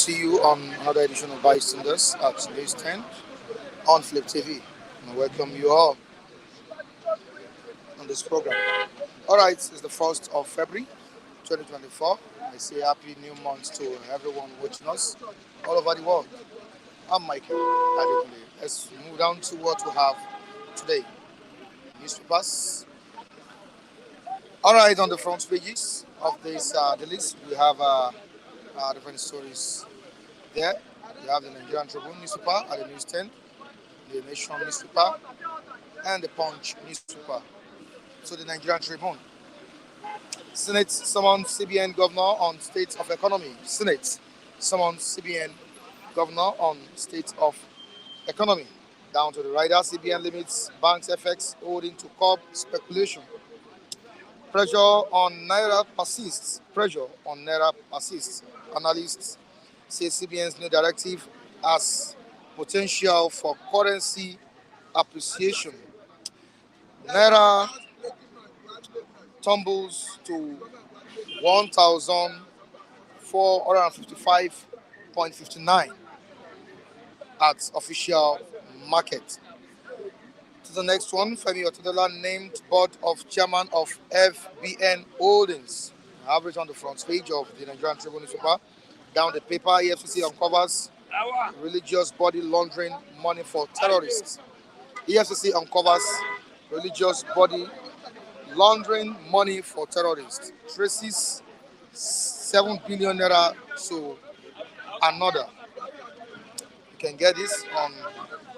see you on another edition of Bystanders at News 10 on Flip TV. I welcome you all on this program. All right, it's the 1st of February 2024. I say happy new month to everyone watching us all over the world. I'm Michael Adekunle. Let's move down to what we have today. Newspapers. All right, on the front pages of this the list, we have different stories there. You have the Nigerian Tribune newspaper at the news 10, the Nation newspaper, and the Punch newspaper. So the Nigerian Tribune. Senate summons CBN governor on state of economy. Senate summons CBN governor on state of economy. Down to the rider, CBN limits banks FX holding to curb speculation. Pressure on Naira persists. Pressure on Naira persists. Analysts say CBN's new directive has potential for currency appreciation. Naira tumbles to 1,455.59 at official market. To the next one, Femi Otedola named board of chairman of FBN Holdings. Average on the front page of the Nigerian Tribune newspaper. Down the paper, EFCC uncovers religious body laundering money for terrorists. EFCC uncovers religious body laundering money for terrorists. Traces 7 billion naira to another. You can get this on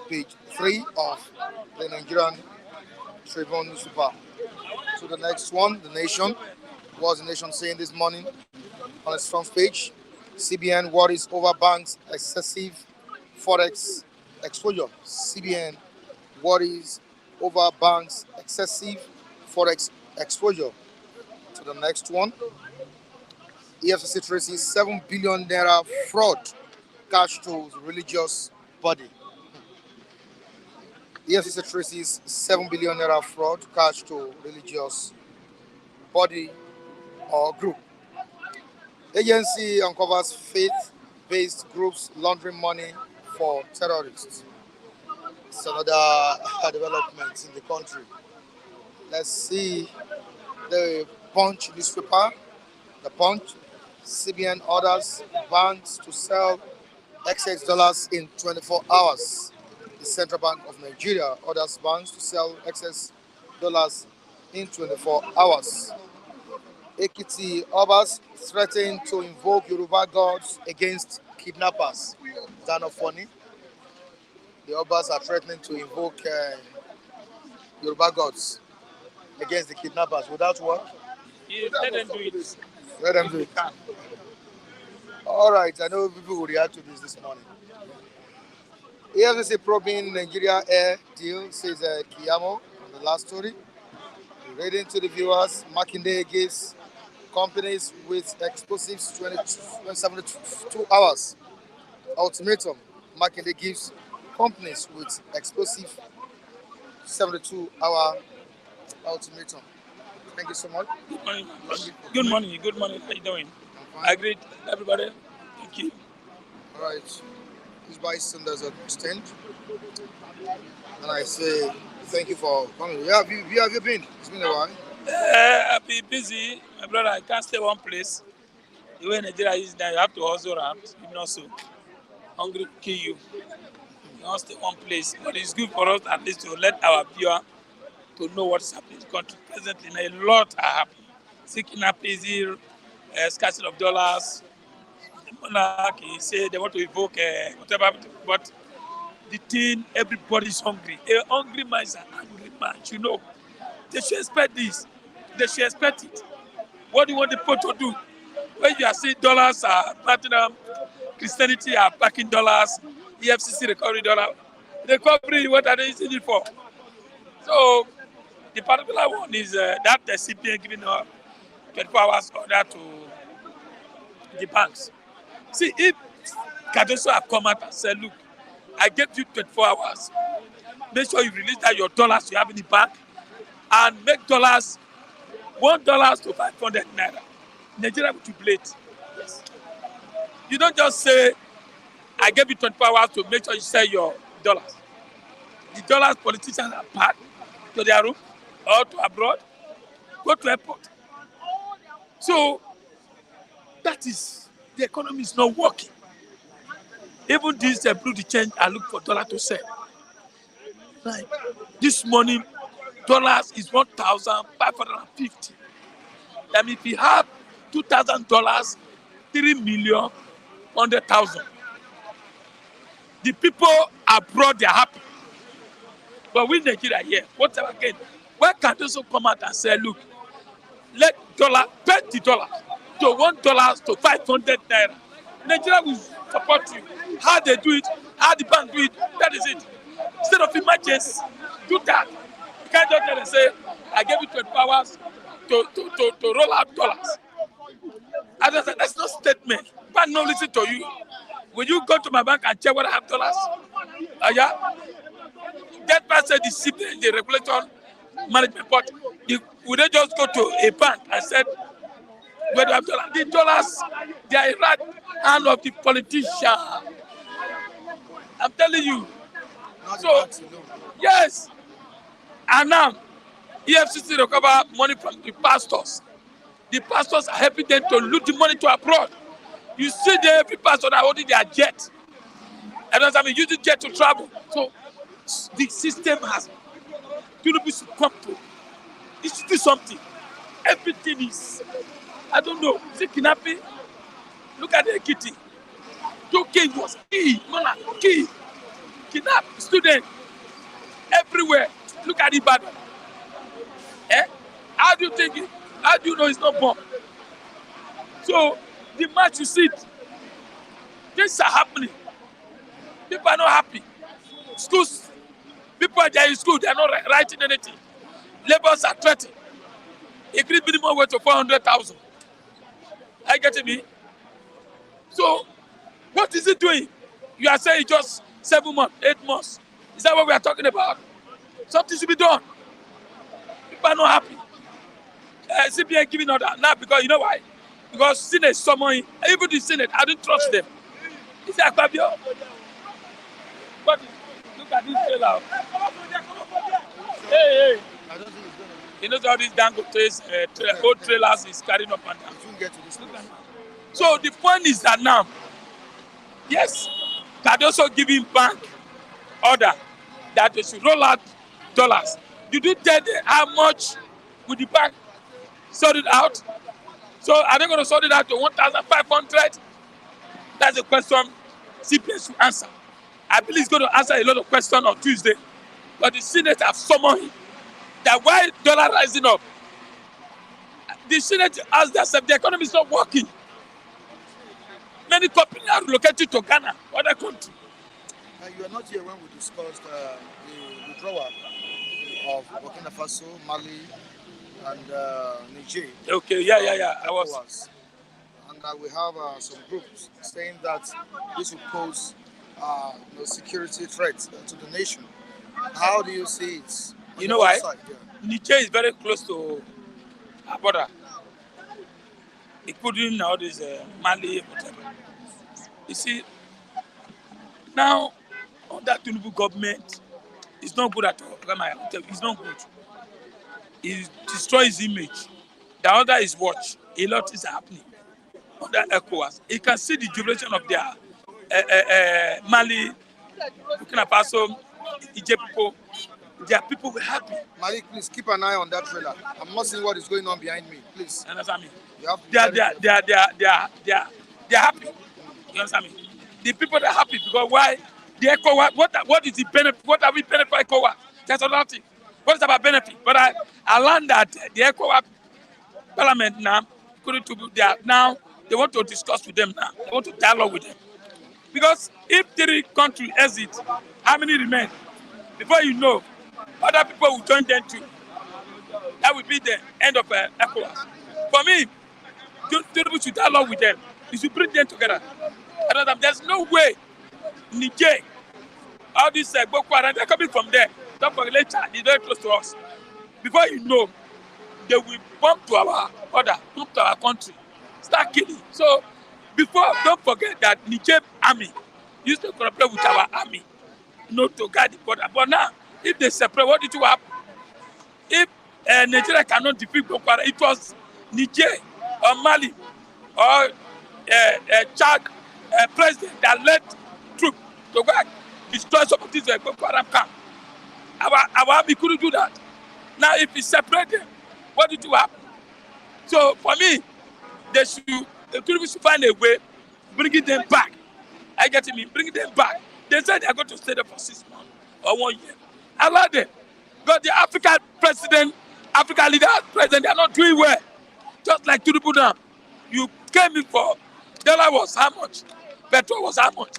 page 3 of the Nigerian Tribune newspaper. To the next one, The Nation. What's The Nation saying this morning on its front page? CBN worries over banks' excessive forex exposure. CBN worries over banks' excessive forex exposure. To the next one, EFCC traces 7 billion naira fraud cash to religious body. EFCC traces 7 billion naira fraud cash to religious body or group. Agency uncovers faith-based groups laundering money for terrorists. It's another development in the country. Let's see the Punch newspaper. The Punch. CBN orders banks to sell excess dollars in 24 hours. The Central Bank of Nigeria orders banks to sell excess dollars in 24 hours. Ekiti Obas threatened to invoke Yoruba gods against kidnappers. Is that not funny? The Obas are threatening to invoke Yoruba gods against the kidnappers. Would that work? Let them do it. Let them do it. All right, I know people will react to this morning. EFCC probing Nigeria air deal, says Kiyamo on the last story. Reading to the viewers, Makinde gives companies with explosives 72 hours ultimatum. Makinde gives companies with explosive 72-hour ultimatum. Thank you so much. Good morning. Good morning. Good morning. How you doing? I greet everybody. Thank you. All right. This bystanders at stand. And I say thank you for coming. Where have you been? It's been a while. I've been busy. My brother, I can't stay one place. The way Nigeria is now, you have to hustle around. If not so, hungry will kill you. You can't stay one place. But it's good for us at least to let our viewer to know what's happening in the country. Presently, a lot are happening. Kidnapping, scarcity of dollars. The monarchy say they want to evoke whatever, but the thing, everybody's hungry. A hungry man is an angry man, you know. They should expect this. They should expect it. What do you want the people to do? When you are seeing dollars are platinum, Christianity are backing dollars, EFCC recovery dollar. Recovery, what are they using it for? So the particular one is that the CBN giving 24 hours order to the banks. See, if Kadoso have come out and said, look, I gave you 24 hours. Make sure you release that your dollars you have in the bank and make dollars $1 to 500 naira. Nigeria will jubilate. Yes. You don't just say, I gave you 24 hours to make sure you sell your dollars. The dollars politicians are packed to their room or to abroad, go to airport. So that is, the economy is not working. Even this blue the change, I look for dollar to sell. Like this morning, dollars is 1,550. That means if you have $2,000, 3,100,000. The people abroad, they are happy. But we Nigeria here, whatever again, why can't they also come out and say, look, let $20 to $1 to 500 naira. Nigeria will support you. How they do it, how the bank do it, that is it. Instead of emergency, do that. You can't just tell them say, I gave you 24 hours to roll out dollars. As I said, that's not statement. Bank no listen to you. Will you go to my bank and check what I have dollars? Yeah. That person, the CBN, the regulator management, but would they just go to a bank and said, where do I have dollars? The dollars, they are right hand of the politician. I'm telling you. So, yes. And now, EFCC recover money from the pastors. The pastors are helping them to loot the money to abroad. You see there, every pastor that holding their jet. And as I mean, using jet to travel. So the system has Tinubu should come to. It should do something. Everything is, I don't know, is it kidnapping? Look at the kitty. 2K was key, key. Kidnap student everywhere. Look at the battle. Eh? How do you think it? How do you know it's not bomb? So the match you see, things are happening. People are not happy. Schools, people are there in school, they are not writing anything. Labours are threatening. Increase minimum wage to 400,000. Are you getting me? So what is it doing? You are saying just 7 months, 8 months. Is that what we are talking about? Something should be done. People are not happy. CBN giving order now because you know why? Because Senate summoning, even the Senate, I don't trust them. Is that Akpabio? But look at this trailer. Hey. You know all these Dangote's old trailers is carrying up and down. So the point is that now, yes, that also giving bank order that they should roll out dollars. Did you tell them how much would the bank sort it out? So are they going to sort it out to 1,500? That's a question CPS should answer. I believe he's going to answer a lot of questions on Tuesday. But the Senate have summoned him that why dollar rising up? The Senate asked themselves, the economy is not working. Many companies are relocated to Ghana, other countries. You were not here when we discussed the withdrawal of Burkina Faso, Mali, and Niger. Okay, yeah. I was. And we have some groups saying that this will pose security threats to the nation. How do you see it? You know why? Side, yeah. Niger is very close to our border, including all this Mali, whatever. You see, now under Tinubu government, it's not good at all. It's not good. It destroys his image. The other is watch. A lot is happening under Ecowas. You can see the duration of their Mali, Burkina Faso, Niger people. Their people were happy. Malik, please keep an eye on that trailer. I'm not seeing what is going on behind me. Please. You understand me? They are happy. You understand me? The people are happy because why? The ECOWAS, what is the benefit? What are we benefit for ECOWAS? There's another thing. What is about benefit? But I learned that the ECOWAS parliament now, they want to discuss with them now. They want to dialogue with them. Because if 3 countries exit, how many remain? Before you know, other people will join them too. That will be the end of ECOWAS. For me, Tinubu should dialogue with them. You should bring them together. There's no way Niger, all these Boko Haram, they're coming from there. Don't forget, it's very close to us. Before you know, they will bomb to our border, bomb to our country, start killing. So Before, don't forget that Niger army used to cooperate with our army, to guard the border. But now, if they separate, what did you happen? If Nigeria cannot defeat Boko Haram, it was Niger or Mali or Chad president that led troops to go and destroy some of these Boko Haram camp. Our army couldn't do that. Now, if we separate them, what did you happen? So, for me, the Tinubu should find a way, bringing them back. I get me, bringing them back. They said they are going to stay there for 6 months or 1 year. Allow them. But the African president, African leader, president, they are not doing well. Just like Tinubu now. You came in for, dollar was how much? Petrol was how much?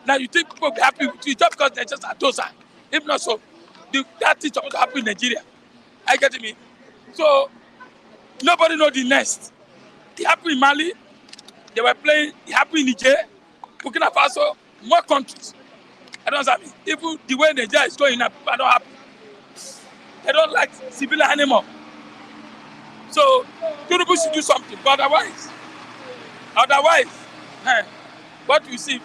Now you think people will be happy with you just because they're just a dozer. If not so, that is supposed to happen in Nigeria. I get me. So, nobody knows the next. It happened in Mali. They were playing. It happened in Niger, Burkina Faso, more countries. I don't understand. Even the way Nigeria is going now, people are not happy. They don't like civilian anymore. So, Tinubu should do something. But otherwise, what you see,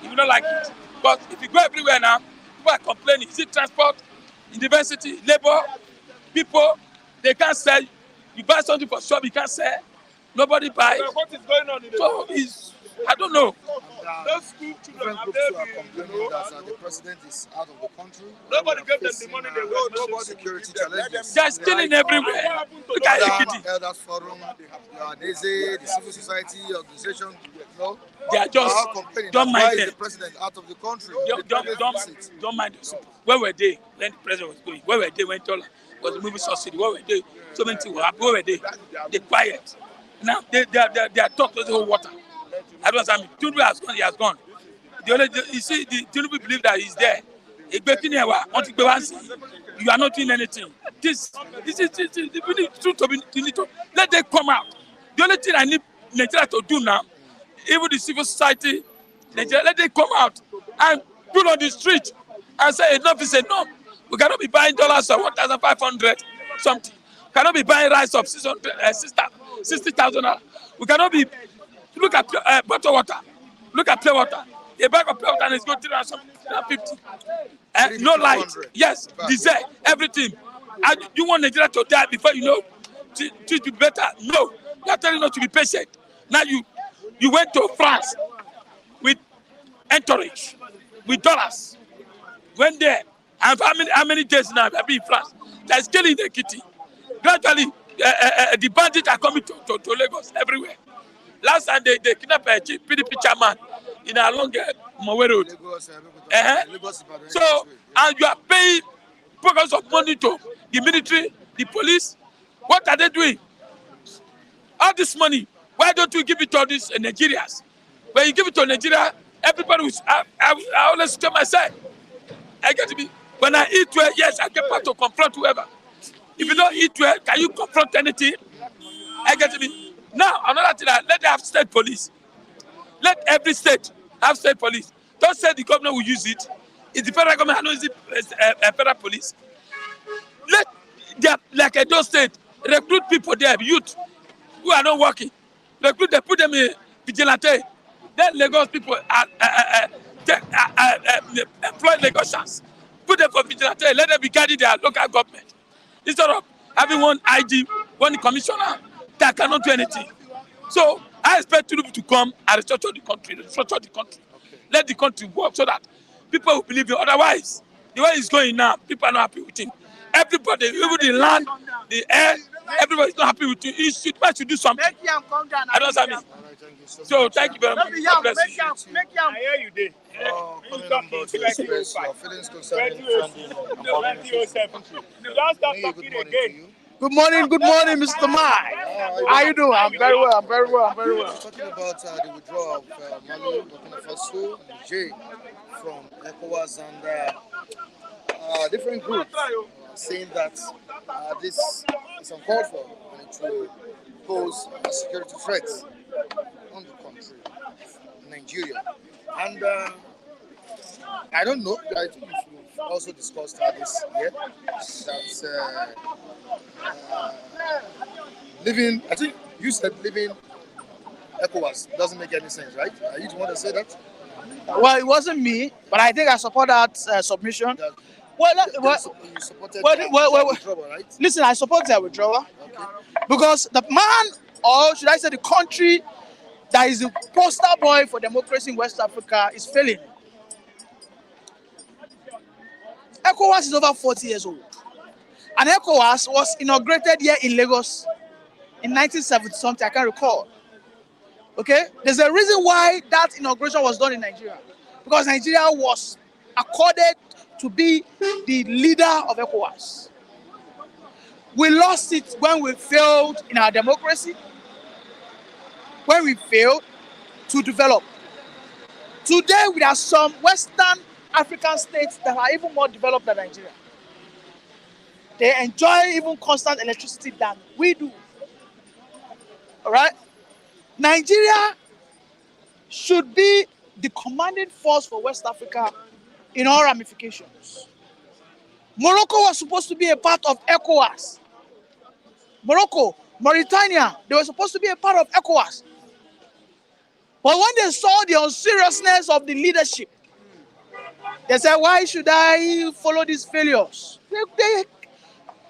you don't like it. But if you go everywhere now, people are complaining. Is it transport, university, labor, people, they can't sell. You buy something for shop, you can't sell. Nobody buys. What is going on in the So I don't know. those school children Different are groups there, are complaining that the president is out of the country. Nobody We are gave them the facing, money they want. Nobody security give them. Let them- challenges. They're stealing everywhere. Look at Ekiti. Elders Forum, the Anese, the civil society organization, They are just are complaining. don't Why mind is them. the president out of the country? Don't mind those people. Where were they when the president was going? Where were they when Tola was moving subsidy? Where were they? So many things were happening. Where were they? They quiet. Now they are talking to the whole water. I don't understand. Tinubu has gone. He has gone. You see, the Tinubu believe that he's there. You are not doing anything. This we need to let them come out. The only thing I need Nigeria to do now, even the civil society, Nigeria, let them come out and put on the street and say enough is enough. We cannot be buying dollars of 1,500 something. We cannot be buying rice of 60,000. We cannot be. Look at bottled water. Look at pure water. A bag of pure water is going to 350. No light. Yes, diesel, everything. And you want Nigeria to die before you know to be better? No. You are telling us to be patient. Now you went to France with entourage, with dollars. Went there. And how many days now have I been in France? There's killing the kitty. Gradually, the bandits are coming to Lagos everywhere. Last time they kidnapped a PDP chairman in along Mowe Road. So, and you are paying because of money to the military, the police. What are they doing? All this money, why don't we give it to all these Nigerians? When you give it to Nigeria, everybody will. I always tell myself, I get to be. When I eat well, yes, I get back to confront whoever. If you don't eat well, can you confront anything? I get to be. Now, another thing, let them have state police. Let every state have state police. Don't say the government will use it. It's the federal government, I know it's federal police. Let them, like Edo State, recruit people there, youth who are not working. Recruit them, put them in vigilante. Then Lagos people employ Lagosians. Put them for vigilante. Let them be guarding their local government. Instead of having one IG, one commissioner that cannot do anything. So I expect Tinubu to come and restructure the country. Let the country work so that people will believe him. Otherwise, the way he's going now, people are not happy with him. Everybody, even the land, the air, everybody is not happy with him. He should do something. I don't understand me. So thank you very much. God bless you. I hear you there. Coming on board to express your feelings concerning funding and public You don't start Good talking morning to again. you. Good morning, Mr. Mike. How you doing? I'm very well. We're talking about the withdrawal of Mali, Burkina Faso, Niger from Ecowas and different groups saying that this is uncalled for and it will pose a security threat on the country, Nigeria. And I don't know, I think we've also discussed this here, that living, I think you said living ECOWAS. Doesn't make any sense, right? Are you the one to say that? Well, it wasn't me, but I think I support that submission. That Well, you supported well, withdrawal, right? listen, I support their withdrawal Okay. because the man, or should I say the country, that is the poster boy for democracy in West Africa is failing. ECOWAS is over 40 years old. And ECOWAS was inaugurated here in Lagos in 1970 something, I can't recall. Okay? There's a reason why that inauguration was done in Nigeria. Because Nigeria was accorded to be the leader of ECOWAS. We lost it when we failed in our democracy, when we failed to develop. Today, we have some Western African states that are even more developed than Nigeria. They enjoy even constant electricity than we do. All right? Nigeria should be the commanding force for West Africa in all ramifications. Morocco was supposed to be a part of ECOWAS. Morocco, Mauritania, they were supposed to be a part of ECOWAS. But when they saw the unseriousness of the leadership, they said, why should I follow these failures?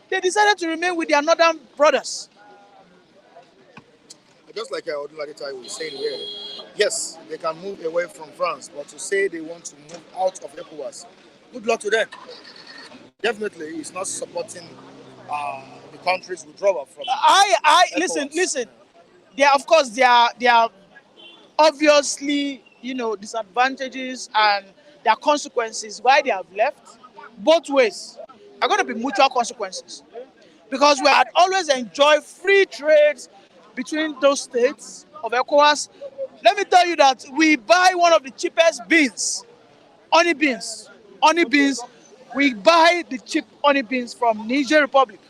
They decided to remain with their northern brothers. Just like Oduladita was saying here, yes, they can move away from France, but to say they want to move out of ECOWAS, good luck to them. Definitely, it's not supporting the country's withdrawal from. Listen. There, of course, there are obviously, disadvantages and there are consequences why they have left. Both ways are going to be mutual consequences because we had always enjoyed free trades between those states of ECOWAS. Let me tell you that we buy one of the cheapest beans, honey beans. We buy the cheap honey beans from Niger Republic.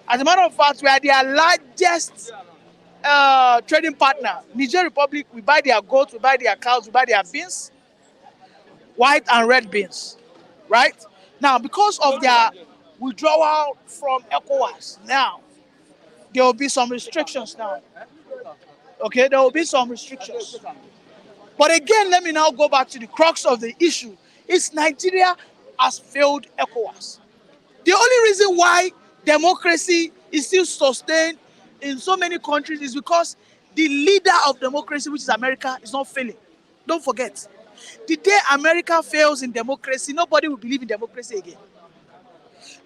As a matter of fact, we are their largest trading partner. Niger Republic, we buy their goats, we buy their cows, we buy their beans, white and red beans, right? Now, because of their withdrawal from ECOWAS, now, there will be some restrictions now. Okay, there will be some restrictions. But again, let me now go back to the crux of the issue. It's Nigeria has failed ECOWAS. The only reason why democracy is still sustained in so many countries is because the leader of democracy, which is America, is not failing. Don't forget. The day America fails in democracy, nobody will believe in democracy again.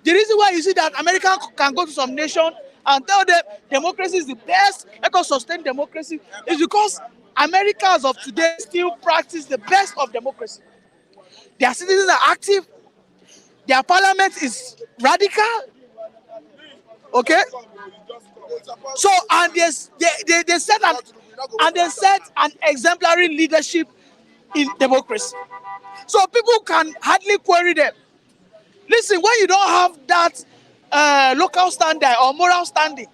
The reason why you see that America can go to some nation and tell them democracy is the best, let us sustain democracy, is because Americans of today still practice the best of democracy. Their citizens are active, their parliament is radical, okay? So, and they set an exemplary leadership in democracy. So people can hardly query them. Listen, when you don't have that local standing or moral standing,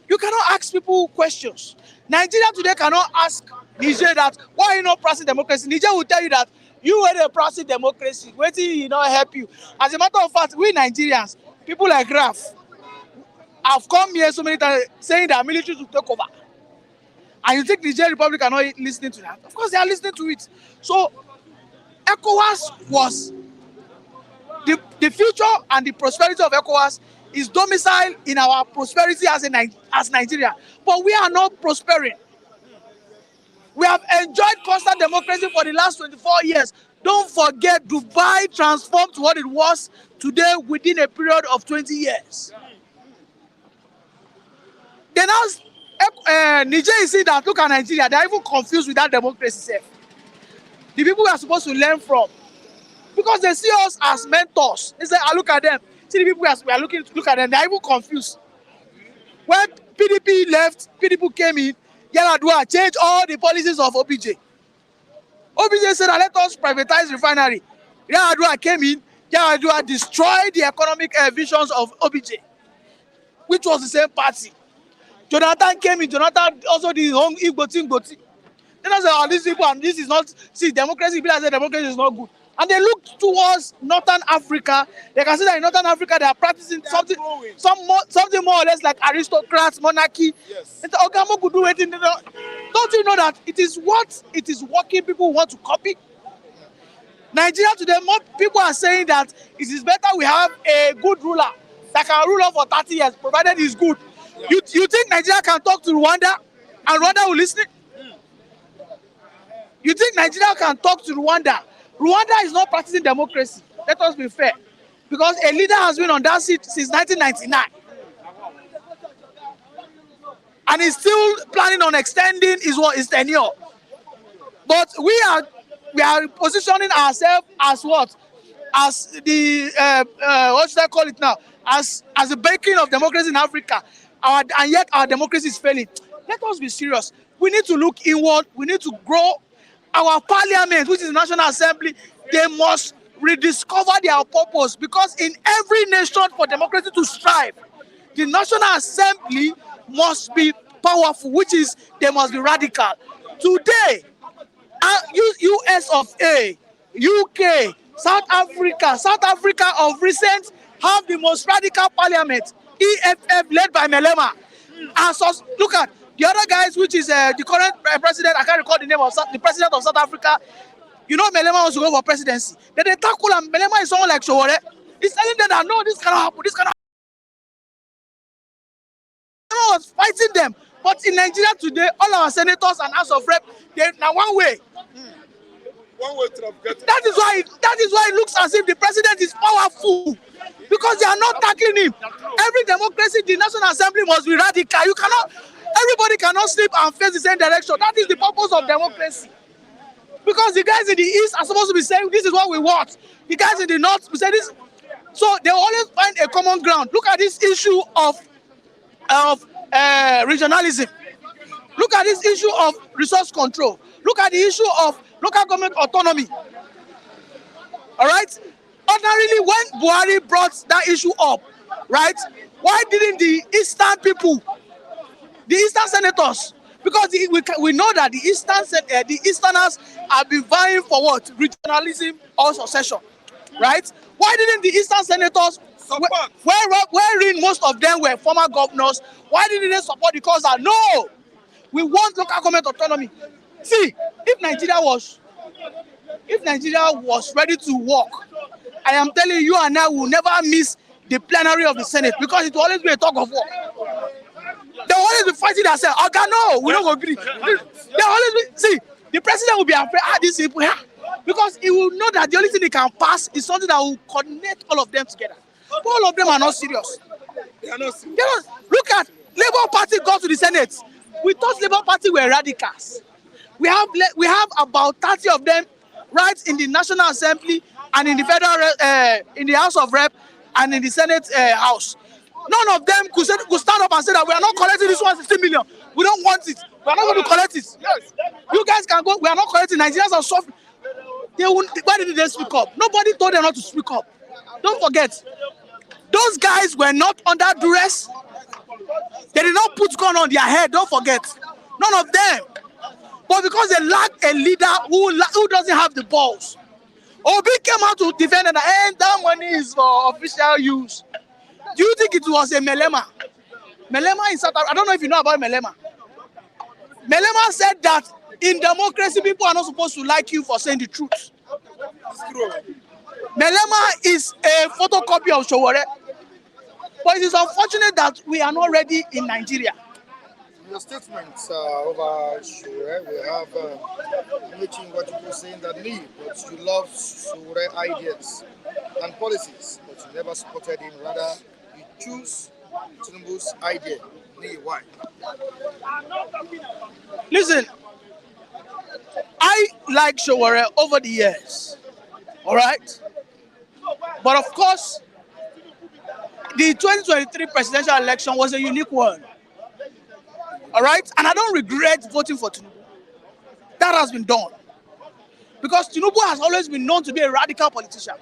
you cannot ask people questions. Nigeria today cannot ask Niger that, why are you not practicing democracy? Niger will tell you that you were a practicing democracy, waiting will not help you. As a matter of fact, we Nigerians, people like Raf, have come here so many times saying that military will take over. And you think Niger Republic are not listening to that? Of course, they are listening to it. So, ECOWAS was the future and the prosperity of ECOWAS is domiciled in our prosperity as Nigeria. But we are not prospering. We have enjoyed constant democracy for the last 24 years. Don't forget, Dubai transformed to what it was today within a period of 20 years. Then as Niger is saying that, look at Nigeria, they are even confused with that democracy self. The people we are supposed to learn from. Because they see us as mentors. They say, look at them. See the people we are looking to look at them, they are even confused. When PDP left, PDP came in, Yar'Adua changed all the policies of OBJ. OBJ said, let us privatize refinery. Yar'Adua came in, Yar'Adua destroyed the economic visions of OBJ, which was the same party. Jonathan came in, Jonathan also did his own Igboti. Then I said, these people, and this is not, see, democracy, people say democracy is not good. and they look towards Northern Africa, they can see that in Northern Africa they are practicing something more or less like aristocrats, monarchy. Yes. And Ogamo could do it. Don't you know that it is what it is working people want to copy? Nigeria today, more people are saying that it is better we have a good ruler that can rule us for 30 years, provided he's good. Yeah. You think Nigeria can talk to Rwanda and Rwanda will listen? You think Nigeria can talk to Rwanda? Rwanda is not practicing democracy. Let us be fair. Because a leader has been on that seat since 1999. And he's still planning on extending his tenure. But we are positioning ourselves as what? As the what should I call it now? As the beacon of democracy in Africa. And yet our democracy is failing. Let us be serious. We need to look inward. We need to grow our parliament, which is the National Assembly. They must rediscover their purpose, because in every nation, for democracy to strive, the National Assembly must be powerful, which is they must be radical. Today, US of A, UK, South Africa of recent have the most radical parliament, EFF led by Melema. And so, look at the other guys, which is the current president. I can't recall the name of the president of South Africa. You know, Melema wants to go for presidency. Then they tackle him. Melema is someone like Showore. He's telling them that no, this cannot happen. This cannot happen. Melema was fighting them. But in Nigeria today, all our senators and House of Rep, they're now one way. One way to get That is why it looks as if the president is powerful, because they are not tackling him. Every democracy, the National Assembly must be radical. Everybody cannot sleep and face the same direction. That is the purpose of democracy. Because the guys in the east are supposed to be saying this is what we want. The guys in the north will say this. So they always find a common ground. Look at this issue of regionalism. Look at this issue of resource control. Look at the issue of local government autonomy. All right? Ordinarily, when Buhari brought that issue up, right, why didn't the eastern people, the eastern senators, because we know that the easterners have been vying for what? Regionalism or succession, right? Why didn't the eastern senators, wherein most of them were former governors, why didn't they support the cause that no, we want local government autonomy? See, if Nigeria was ready to work, I am telling you and I will never miss the plenary of the Senate, because it will always be a tug of war. They will always be fighting themselves. Okay, no, we don't agree. They will always be, see, the president will be afraid, these people, because he will know that the only thing he can pass is something that will connect all of them together. But all of them are not serious. They are not serious. Look at Labour Party got to the Senate. We thought Labour Party were radicals. We have about 30 of them right in the National Assembly and in the federal, in the House of Rep and in the Senate House. None of them could stand up and say that we are not collecting this 160 million. We don't want it. We are not going to collect it. Yes. You guys can go. We are not collecting. Nigerians are suffering. Why didn't they speak up? Nobody told them not to speak up. Don't forget, those guys were not under duress. They did not put gun on their head. Don't forget. None of them. But because they lack a leader who doesn't have the balls. Obi came out to defend and that money is for official use. Do you think it was a Melema? Melema in South Africa, I don't know if you know about Melema. Melema said that in democracy, people are not supposed to like you for saying the truth. It's true. Melema is a photocopy of Showore. But it is unfortunate that we are not ready in Nigeria. In your statements over Shure, we have mentioned what you were saying that but you love Shure ideas and policies, but you never supported him. Rather, you choose Tinubu's idea. Why? Listen, I like Showore over the years, all right? But of course, the 2023 presidential election was a unique one. All right? And I don't regret voting for Tinubu. That has been done. Because Tinubu has always been known to be a radical politician.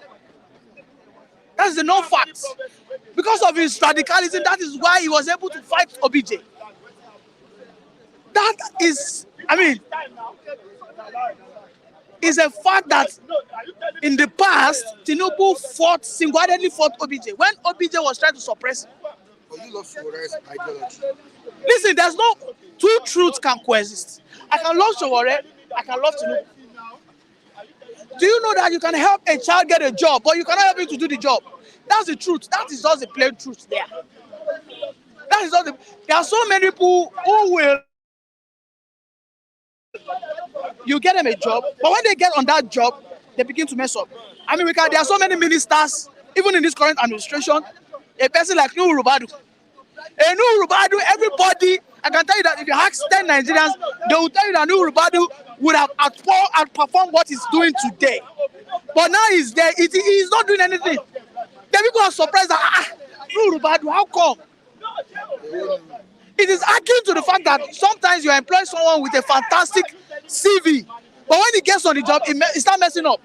That's the known fact. Because of his radicalism, that is why he was able to fight OBJ. That is, I mean, is a fact that in the past, Tinubu single-handedly fought OBJ when OBJ was trying to suppress him. But you love Showore's ideology. Listen, there's no two truths can coexist. I can love Showore, I can love Tinubu. Do you know that you can help a child get a job, but you cannot help him to do the job? That's the truth. That is just the plain truth there. That is not the. There are so many people who will. You get them a job, but when they get on that job, they begin to mess up. I mean, there are so many ministers, even in this current administration, a person like Nuhu Rubadu. Nuhu Rubadu, everybody, I can tell you that if you ask 10 Nigerians, they will tell you that Nuhu Rubadu would have outperformed what he's doing today. But now he's there, he's not doing anything. The people are surprised that, Nuhu Rubadu, how come? It is akin to the fact that sometimes you employ someone with a fantastic CV, but when he gets on the job, he starts messing up.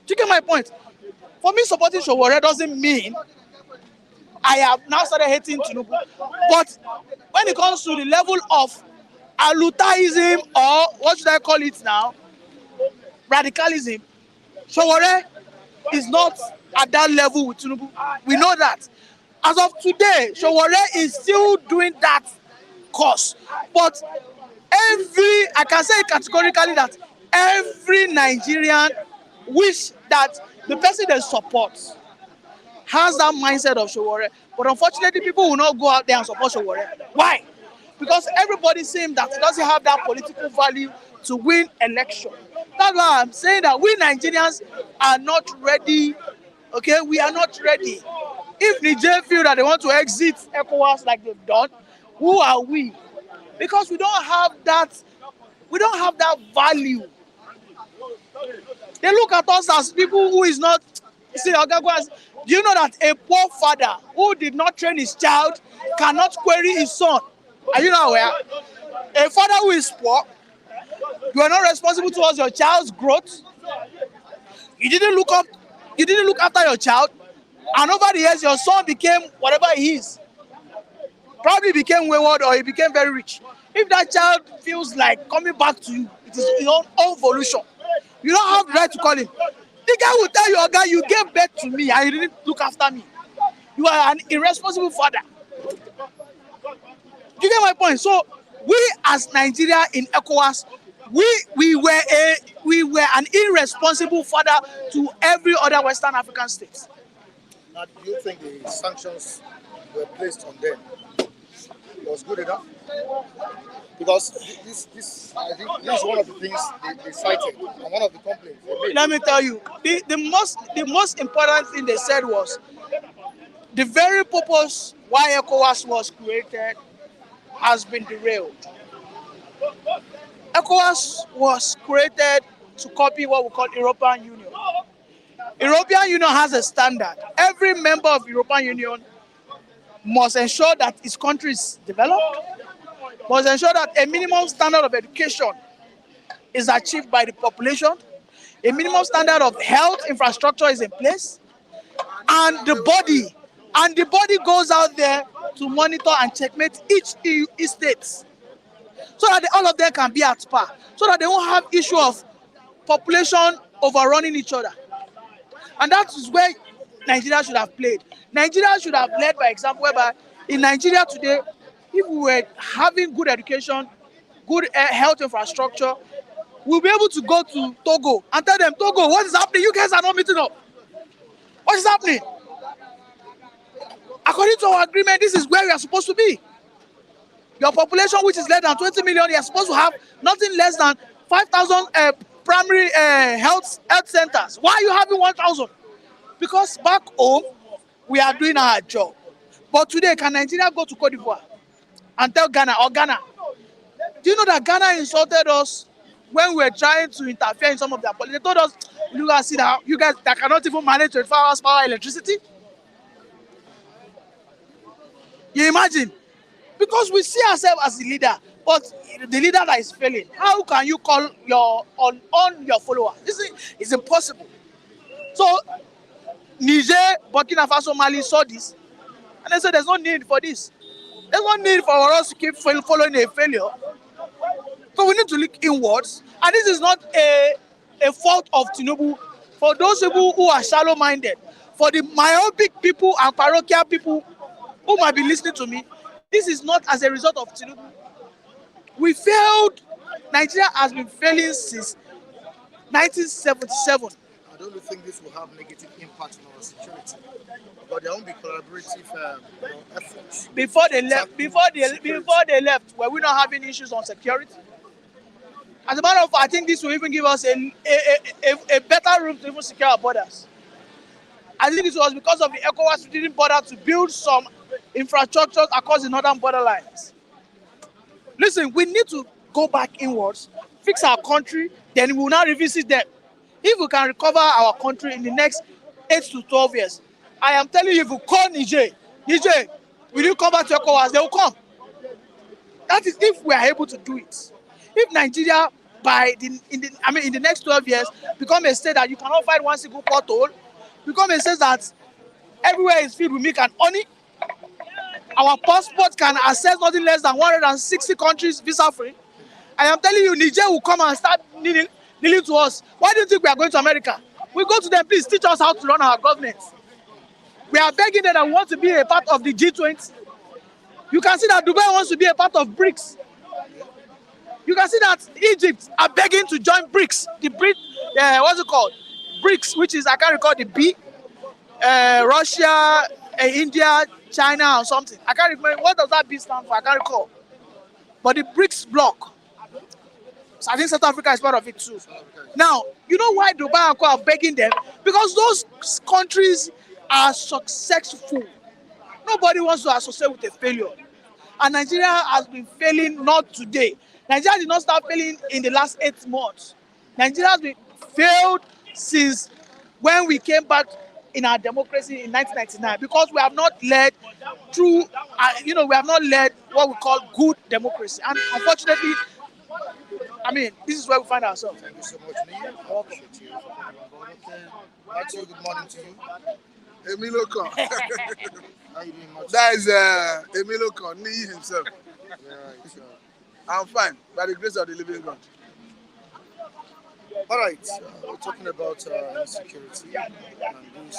Do you get my point? For me, supporting Showore doesn't mean I have now started hating Tinubu. But when it comes to the level of alutaism, or what should I call it now, radicalism, Showore is not at that level with Tinubu. We know that. As of today, Showore is still doing that course. But I can say categorically that every Nigerian wish that the person they support has that mindset of Showore. But unfortunately, people will not go out there and support Showore. Why? Because everybody seems that it doesn't have that political value to win election. That's why I'm saying that we Nigerians are not ready. Okay, we are not ready. If Niger feel that they want to exit Ecowas like they've done, who are we? Because we don't have that value. They look at us as people who is not. See, Ogagwas, do you know that a poor father who did not train his child cannot query his son? Are you not aware? A father who is poor, you are not responsible towards your child's growth. You didn't look after your child, and over the years your son became whatever he is. Probably became wayward, or he became very rich. If that child feels like coming back to you, it is your own volition. You don't have the right to call him. The guy will tell you, "Oh, guy, you gave birth to me and you didn't look after me. You are an irresponsible father." You get my point? So we as Nigeria in ECOWAS, we were an irresponsible father to every other Western African state. Now, do you think the sanctions were placed on them was good enough? Because this I think this is one of the things they cited, and one of the complaints they made. Let me tell you, the most important thing they said was the very purpose why ECOWAS was created has been derailed. ECOWAS was created to copy what we call European Union. European Union has a standard. Every member of European Union must ensure that its country is developed, must ensure that a minimum standard of education is achieved by the population, a minimum standard of health infrastructure is in place, and the body goes out there to monitor and checkmate each EU state, so that all of them can be at par, so that they won't have issue of population overrunning each other. And that is where Nigeria should have played. Nigeria should have led by example, whereby in Nigeria today, if we were having good education, good health infrastructure, we'll be able to go to Togo and tell them, "Togo, what is happening? You guys are not meeting up. What is happening? According to our agreement, this is where we are supposed to be. Your population, which is less than 20 million, you are supposed to have nothing less than 5,000 primary health centers. Why are you having 1,000? Because back home, we are doing our job. But today, can Nigeria go to Cote d'Ivoire and tell Ghana, or Ghana, do you know that Ghana insulted us when we were trying to interfere in some of their politics? They told us, "You guys see that you guys that cannot even manage 24 hours power electricity." You imagine? Because we see ourselves as the leader, but the leader that is failing, how can you call on your followers? It's impossible. So Niger, Burkina Faso, Mali saw this, and they said there's no need for this. There's no need for us to keep following a failure. So we need to look inwards, and this is not a a fault of Tinubu. For those people who are shallow-minded, for the myopic people and parochial people who might be listening to me, this is not as a result of Tinubu. We failed. Nigeria has been failing since 1977. I don't think this will have negative impact on our security, but there won't be collaborative efforts. Before they left, were we not having issues on security? As a matter of fact, I think this will even give us a better room to even secure our borders. I think it was because of the Ecowas we didn't bother to build some infrastructures across the northern borderlines. Listen, we need to go back inwards, fix our country, then we will now revisit them. If we can recover our country in the next 8 to 12 years, I am telling you, if we call Niger, will you come back to Ecowas? They will come. That is if we are able to do it. If Nigeria, in the next 12 years, become a state that you cannot find one single pothole, become a state that everywhere is filled with milk and honey, our passport can access nothing less than 160 countries visa-free. I am telling you, Niger will come and start kneeling to us. Why do you think we are going to America? We go to them, please teach us how to run our government. We are begging them that we want to be a part of the G20. You can see that Dubai wants to be a part of BRICS. You can see that Egypt are begging to join BRICS. What's it called? BRICS, which is, I can't recall the B. Russia, India, China, or something. I can't remember. What does that B stand for? I can't recall. But the BRICS bloc. So I think South Africa is part of it too. Now, you know why Dubai and Co are begging them? Because those countries are successful. Nobody wants to associate with a failure. And Nigeria has been failing not today. Nigeria did not start failing in the last 8 months. Nigeria has been failed since when we came back in our democracy in 1999, because we have not led through, we have not led what we call good democracy. And unfortunately, this is where we find ourselves. Thank you so much, Lee. I appreciate you. Okay. Matthew, good morning to you. Emilio Khan. How are you doing, Matthew? That is Emilio Khan, Lee himself. Yeah, right. I'm fine, by the grace of the living God. All right, we're talking about insecurity, and this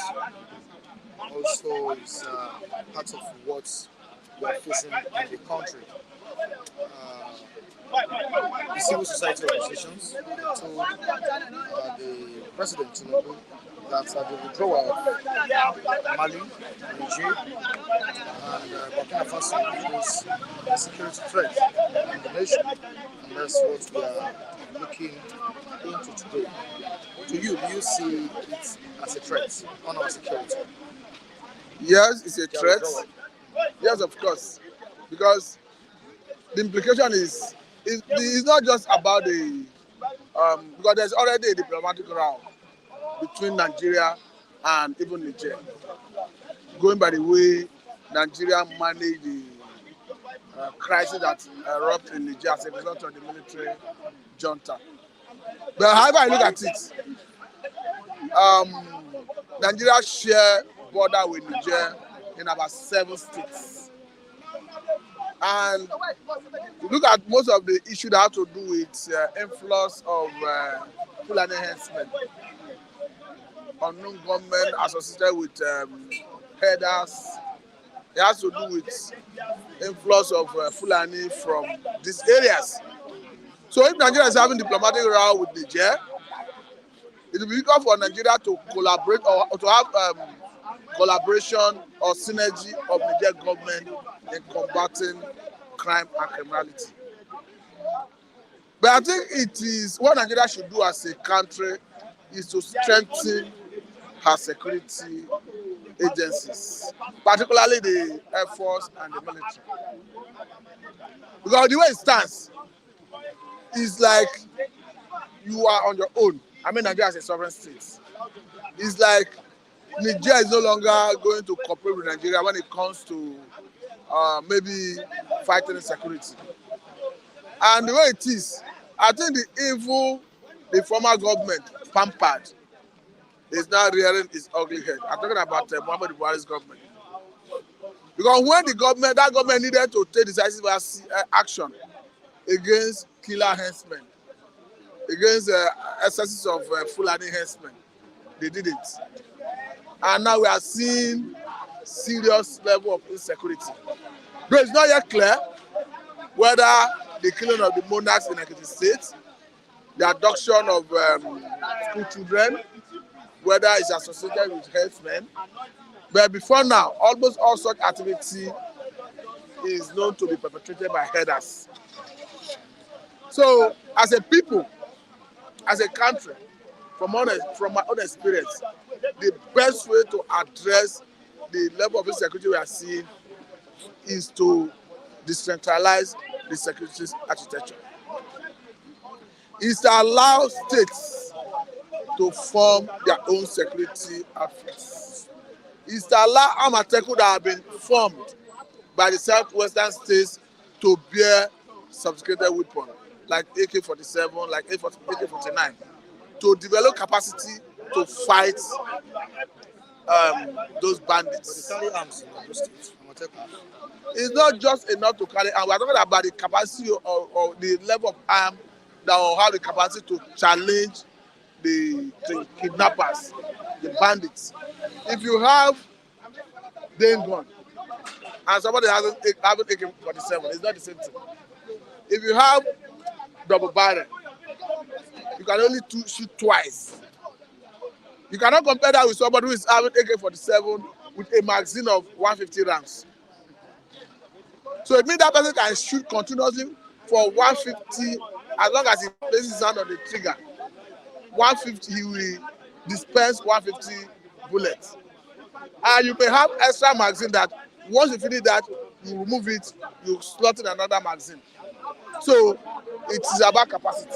also is part of what we are facing in the country. The civil society organizations told the President Tinubu that the withdrawal of Mali, Niger, and Burkina Faso is a security threat in the nation, and that's what we are looking into today. To you, do you see it as a threat on our security? Yes, it's a threat. Yes, of course, because the implication is it's not just about because there's already a diplomatic row between Nigeria and even Niger, going by the way Nigeria managed the crisis that erupted in Niger as a result of the military junta. But however I look at it, Nigeria share border with Niger in about 7 states. And look at most of the issues that have to do with influx of Fulani herdsmen, unknown government associated with herders. It has to do with influx of Fulani from these areas. So if Nigeria is having diplomatic row with Niger, it will be difficult for Nigeria to collaborate or to have collaboration or synergy of Niger government in combating crime and criminality. But I think it is what Nigeria should do as a country is to strengthen her security agencies, particularly the Air Force and the military. Because the way it stands is like you are on your own. Nigeria is a sovereign state. It's like Niger is no longer going to cooperate with Nigeria when it comes to maybe fighting insecurity. And the way it is, I think the evil the former government pampered is now rearing its ugly head. I'm talking about Muhammadu Buhari's government. Because when that government needed to take decisive action against killer herdsmen, against excesses of Fulani herdsmen. They did it. And now we are seeing serious level of insecurity. Though it's not yet clear whether the killing of the monarchs in Ekiti State, the abduction of school children, whether it's associated with herdsmen. But before now, almost all such activity is known to be perpetrated by herders. So, as a people, as a country, from my own experience, the best way to address the level of insecurity we are seeing is to decentralize the security architecture. Is to allow states to form their own security outfits. Is to allow Amateku that have been formed by the southwestern states to bear sophisticated weapons like AK-47, like AK-49, to develop capacity to fight those bandits. But they carry arms in those states. It's not just enough to carry arms. We're talking about the capacity or the level of arm that will have the capacity to challenge the kidnappers, the bandits. If you have Dane gun and somebody hasn't AK-47, it's not the same thing. If you have double barrel, you can only shoot twice. You cannot compare that with somebody who is having AK-47 with a magazine of 150 rounds. So it means that person can shoot continuously for 150 as long as he places his hand on the trigger. 150, he will dispense 150 bullets. And you may have extra magazine that once you finish that, you remove it, you slot in another magazine. So it is about capacity.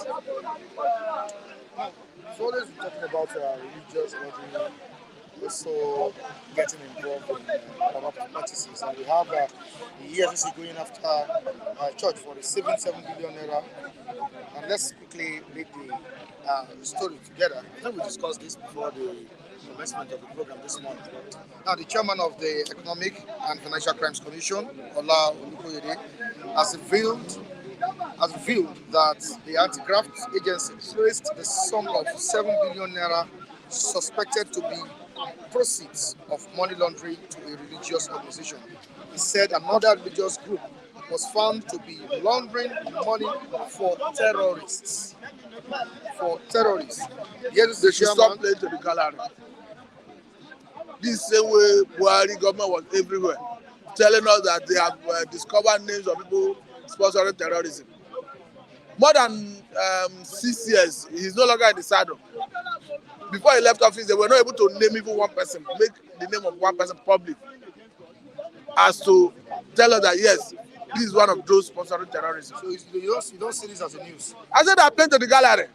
So always talking about religious order, also getting involved in corrupt practices. And we have the EFCC going after church for receiving 7 billion naira. And let's quickly read the story together. I think we discussed this before the commencement of the program this morning. Now, the chairman of the Economic and Financial Crimes Commission, Ola Olukoyede, has revealed that the anti-graft agency traced the sum of 7 billion naira suspected to be proceeds of money laundering to a religious organization. He said another religious group was found to be laundering money for terrorists. Yes, they should stop playing to the gallery. This same way Buhari government was everywhere, telling us that they have discovered names of people sponsoring terrorism. More than 6 years, he's no longer in the saddle. Before he left office, they were not able to name even one person, make the name of one person public, as to tell us that yes, this is one of those sponsoring terrorism. So you don't see this as a news? I said I played to the gallery.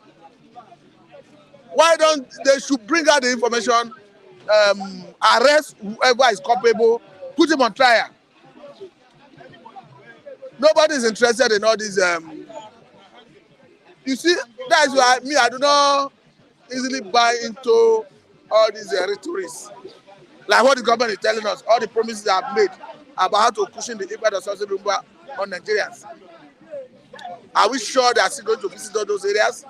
Why don't they should bring out the information, arrest whoever is culpable, put him on trial. Nobody is interested in all these. You see, that is why I do not easily buy into all these rhetorics. Like what the government is telling us, all the promises they have made about how to cushion the impact of social rumba on Nigerians. Are we sure they are still going to visit all those areas?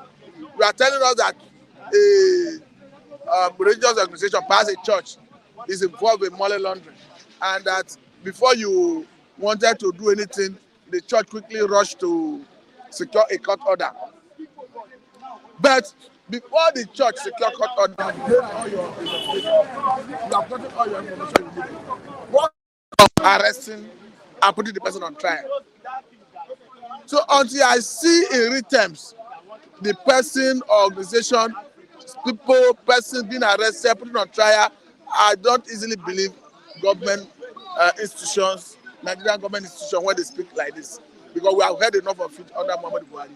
We are telling us that a religious organization, perhaps a church, is involved in money laundering, and that before you wanted to do anything, the church quickly rushed to secure a court order. But before the church secure court order, you have gotten all your information you needed. What of arresting and putting the person on trial? So until I see in written terms the person, organization, person being arrested, put on trial, I don't easily believe government institutions, Nigerian government institutions, when they speak like this, because we have heard enough of it under Muhammadu Buhari.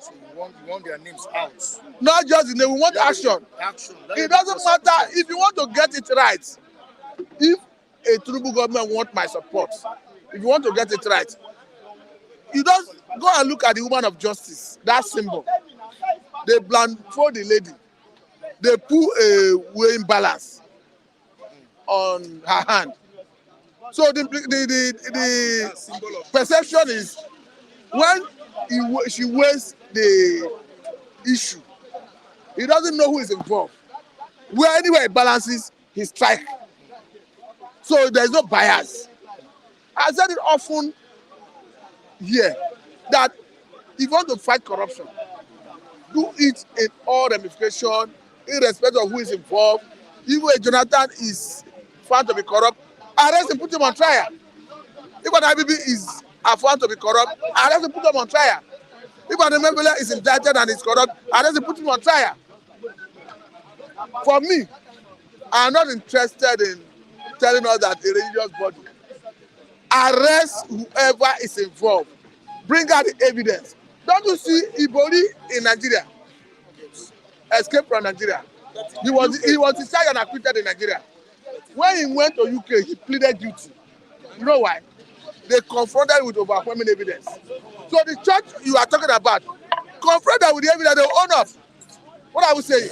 So you want their names out? Not just the name, we want action. It doesn't matter if you want to get it right. If a Tinubu government want my support, if you want to get it right, you just go and look at the woman of justice, that symbol. They blindfold the lady. They put a weighing balance on her hand. So the perception is when she weighs the issue. He doesn't know who is involved. Where anywhere he balances, he strike. So there's no bias. I said it often here that if you want to fight corruption, do it in all ramifications, irrespective of who is involved. Even if Jonathan is found to be corrupt, arrest him, put him on trial. If an IBB is found to be corrupt, arrest him, put him on trial. If an Emebele is indicted and is corrupt, arrest him, put him on trial. For me, I'm not interested in telling us that a religious body. Arrest whoever is involved. Bring out the evidence. Don't you see Ibori in Nigeria? Escaped from Nigeria. He was discharged and acquitted in Nigeria. When he went to UK, he pleaded guilty. You know why? They confronted with overwhelming evidence. So the church you are talking about, confront them with the evidence they will own up. What are we saying?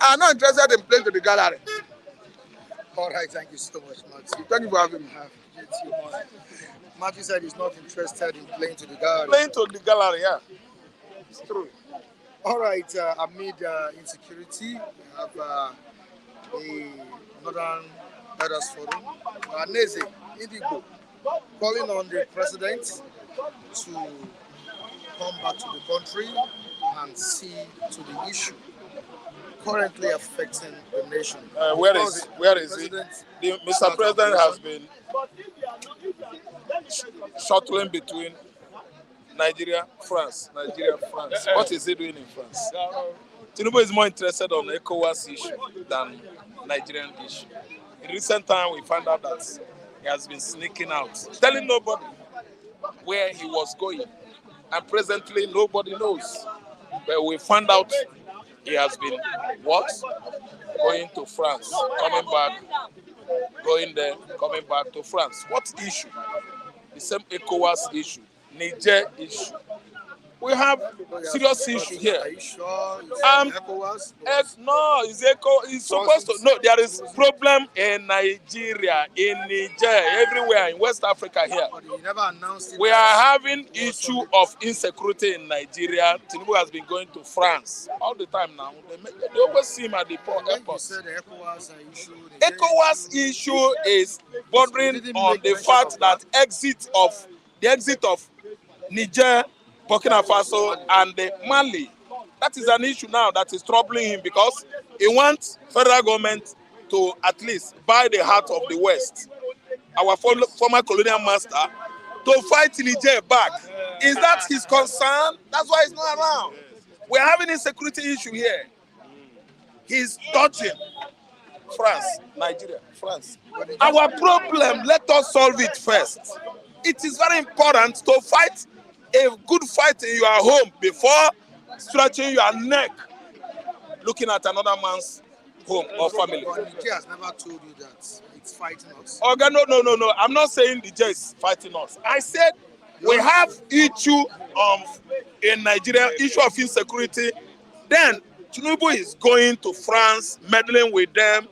I'm not interested in playing to the gallery. All right, thank you so much, Matthew. Thank you for having me. Matthew said he's not interested in playing to the gallery. Playing to the gallery, yeah. It's true. All right, amid insecurity, we have the Northern Leaders Forum, Neze Indigo, calling on the president to come back to the country and see to the issue currently affecting the nation. Where is he? Mr. President has been shuttling between Nigeria, France. What is he doing in France? Tinubu is more interested on Ecowas issue than Nigerian issue. In recent time, we found out that he has been sneaking out, telling nobody where he was going. And presently, nobody knows. But we found out he has been what? Going to France, coming back, going there, coming back to France. What issue? The same ECOWAS issue, Niger issue. We have serious issue here. Are you sure it's ECOWAS? No, it's supposed to. No, there is problem in Nigeria, in Niger, everywhere in West Africa here. But you never announced it. We are having issue of insecurity in Nigeria. Tinubu has been going to France all the time now. They always see him at the airport. Said the ECOWAS issue. ECOWAS issue is bordering on the fact that the exit of Niger, Burkina Faso, and Mali. That is an issue now that is troubling him because he wants federal government to at least buy the heart of the West, our former colonial master, to fight Niger back. Is that his concern? That's why he's not around. We're having a security issue here. He's dodging France, Nigeria, France. Our problem, let us solve it first. It is very important to fight a good fight in your home before stretching your neck looking at another man's home or family. But Niger has never told you that it's fighting us. Okay, no. I'm not saying Niger is fighting us. I said we have issue in Nigeria, issue of insecurity. Then Tinubu is going to France, meddling with them,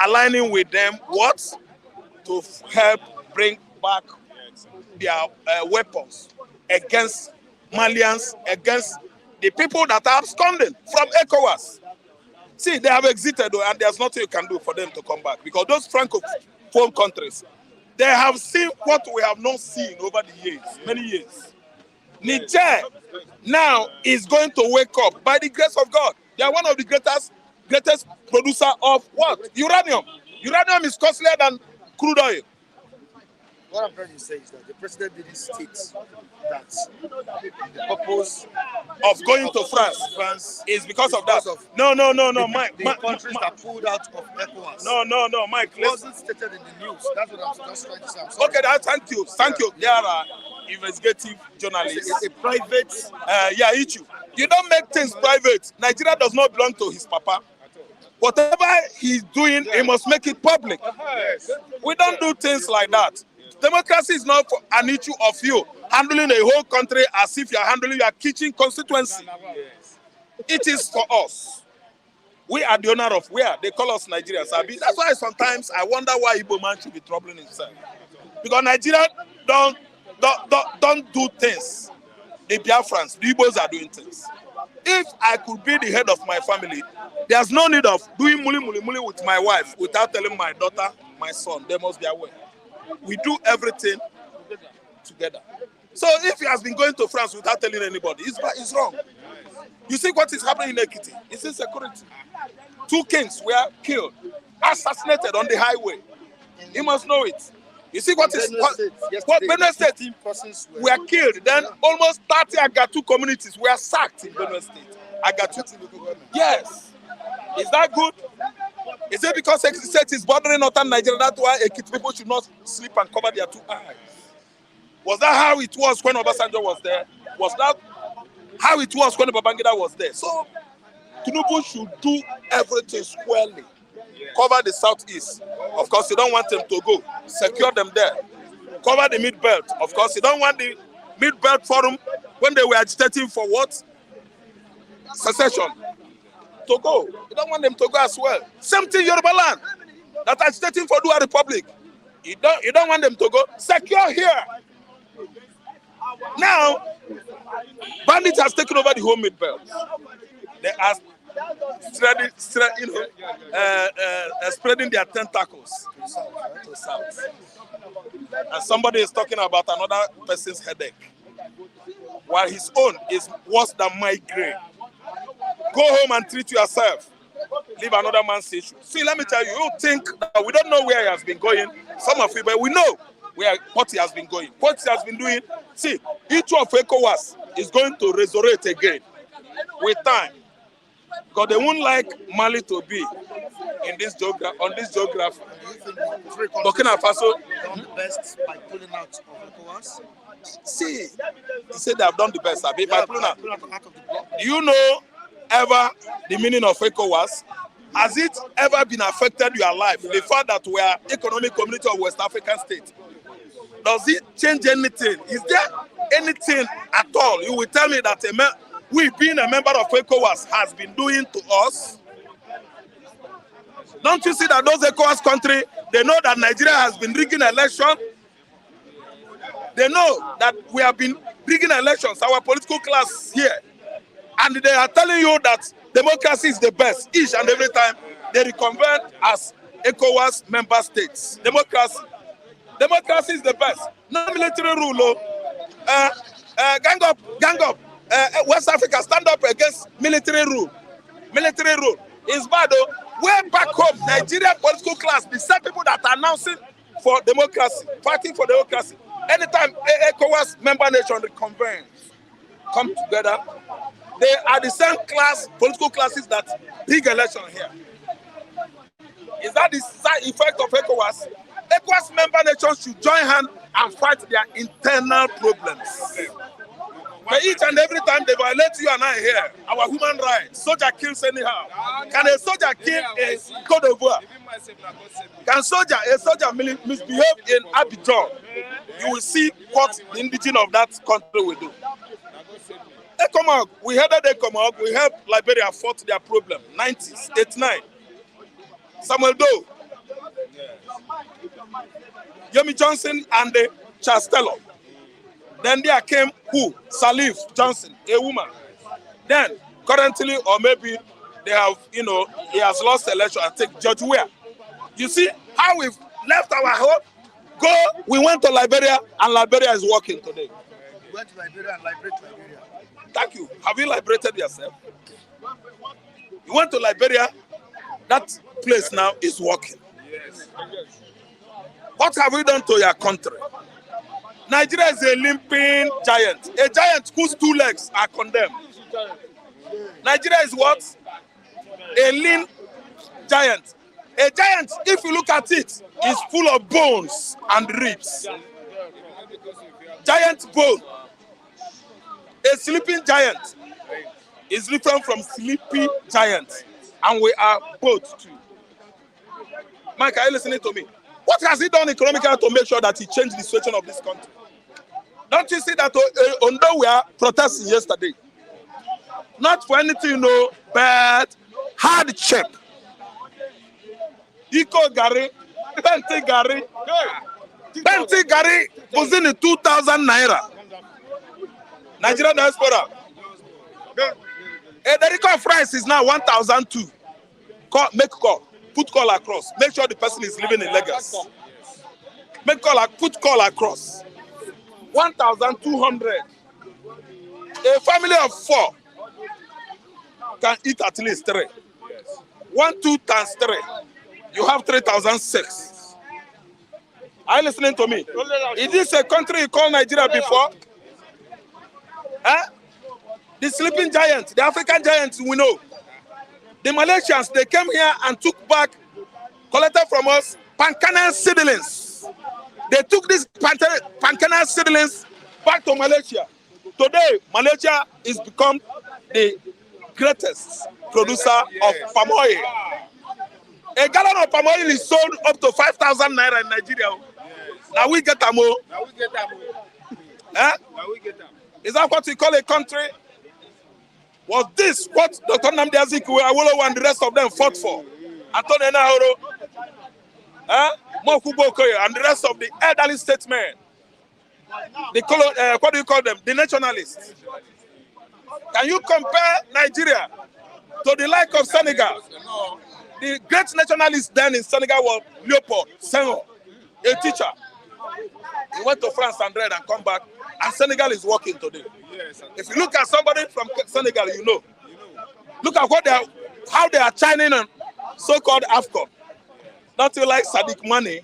aligning with them. What? To help bring back their weapons against Malians, against the people that are absconding from ECOWAS. See, they have exited and there's nothing you can do for them to come back because those Francophone countries, they have seen what we have not seen over the years, many years. Niger now is going to wake up by the grace of God. They are one of the greatest producer of what? Uranium. Uranium is costlier than crude oil. What I'm trying to say is that the president didn't state that the purpose of going to France is because of that. No, Mike. The countries that pulled out of ECOWAS. No, Mike. It wasn't stated in the news. That's what I'm just trying to say. Okay, thank you. There are investigative journalists. It's a private. Issue. You don't make things private. Nigeria does not belong to his papa. Whatever he's doing, he must make it public. We don't do things like that. Democracy is not for an issue of you handling a whole country as if you are handling your kitchen constituency. It is for us. We are the owner of where they call us Nigerians. That's why sometimes I wonder why Igbo man should be troubling himself. Because Nigeria don't do things. The Biafrans, the Igbos are doing things. If I could be the head of my family, there's no need of doing muli muli muli with my wife without telling my daughter, my son. They must be aware. We do everything together. So if he has been going to France without telling anybody, it's wrong. You see what is happening in Ekiti? It's insecurity. 2 kings were killed, assassinated on the highway. You must know it. You see what Benue State were killed. Then almost 30 Agatu communities were sacked in Benue State. Agatu. Yes. Is that good? Is it because Ekiti State is bordering northern Nigeria? That's why Ekiti people should not sleep and cover their 2 eyes. Was that how it was when Obasanjo was there? Was that how it was when Babangida was there? So Tinubu should do everything squarely. Cover the southeast. Of course, you don't want them to go. Secure them there. Cover the mid-belt. Of course, you don't want the mid-belt forum when they were agitating for what? Secession. To go. You don't want them to go as well. Same thing Yoruba land. That agitating for Dua Republic. You don't want them to go. Secure here. Now, bandits has taken over the whole mid-belt. They are spreading their tentacles to south. And somebody is talking about another person's headache, while his own is worse than migraine. Go home and treat yourself. Leave another man's issue. See, let me tell you, you think that we don't know where he has been going. Some of you, but we know what he has been going. What he has been doing. See, each of Ecowas is going to resurrect again with time. Because they won't like Mali to be in this on this geography. Burkina Faso done the best by pulling out of ECOWAS. See, he said they have done the best. By pulling out. Out of the block. Do you know ever the meaning of ECOWAS? Has it ever been affected your life? The fact that we are economic community of West African states. Does it change anything? Is there anything at all you will tell me that we being a member of ECOWAS has been doing to us? Don't you see that those ECOWAS countries, they know that Nigeria has been rigging election? They know that we have been rigging elections, our political class here. And they are telling you that democracy is the best. Each and every time they reconvert as ECOWAS member states. Democracy is the best. No military rule. Gang up. West Africa, stand up against military rule. Military rule is bad though. Way back home, Nigerian political class, the same people that are announcing for democracy, fighting for democracy. Anytime ECOWAS member nation reconvene, come together, they are the same class, political classes that big election here. Is that the side effect of ECOWAS? ECOWAS member nations should join hands and fight their internal problems. But each and every time they violate you and I here, our human rights, soldier kills anyhow. Can a soldier kill a Côte d'Ivoire? Can a soldier misbehave in Abidjan? You will see what the indigenous of that country will do. ECOMOG, we headed ECOMOG, we helped Liberia fought their problem, 90s, 89. Samuel Doe, Yomi Johnson and Charles Taylor. Then there came who? Salif Johnson, a woman. Then currently, or maybe they have, he has lost election. I take George Weah. You see how we've left our home? We went to Liberia, and Liberia is working today. We went to Liberia and liberated Liberia. Thank you. Have you liberated yourself? You went to Liberia, that place now is working. Yes. What have we done to your country? Nigeria is a limping giant. A giant whose 2 legs are condemned. Nigeria is what? A lean giant. A giant, if you look at it, is full of bones and ribs. Giant bone. A sleeping giant is different from sleepy giant. And we are both too. Mike, are you listening to me? What has he done economically to make sure that he changed the situation of this country? Don't you see that Ondo were protesting yesterday? Not for anything, but hardship. Iko Gary, Benti Gary was in 2,000 naira. Nigerian diaspora. The record of rice is now 1,002. Call, make call. Put call across. Make sure the person is living in Lagos. Make call, put call across. 1,200. A family of 4 can eat at least 3. 1, 2 times 3. You have 3,006. Are you listening to me? Is this a country you call Nigeria before? Huh? The sleeping giants, the African giants we know. The Malaysians, they came here and took back, collected from us, Pankana seedlings. They took these Pankana seedlings back to Malaysia. Today, Malaysia is become the greatest producer of palm oil. A gallon of palm oil is sold up to 5,000 naira in Nigeria. Now we get them. Now we get them. Now we get them. Is that what we call a country? Was this what Dr. Nnamdi Azikiwe, Awolowo, and the rest of them fought for? Antonio Nahoro, Mokubo Okoye, and the rest of the elderly statesmen. What do you call them? The nationalists. Can you compare Nigeria to the like of Senegal? The great nationalist then in Senegal was Leopold Senghor, a teacher. He went to France and read and come back, and Senegal is working today. If you look at somebody from Senegal, you know. Look at how they are shining on so-called AFCON. Not you like Sadiq Mane.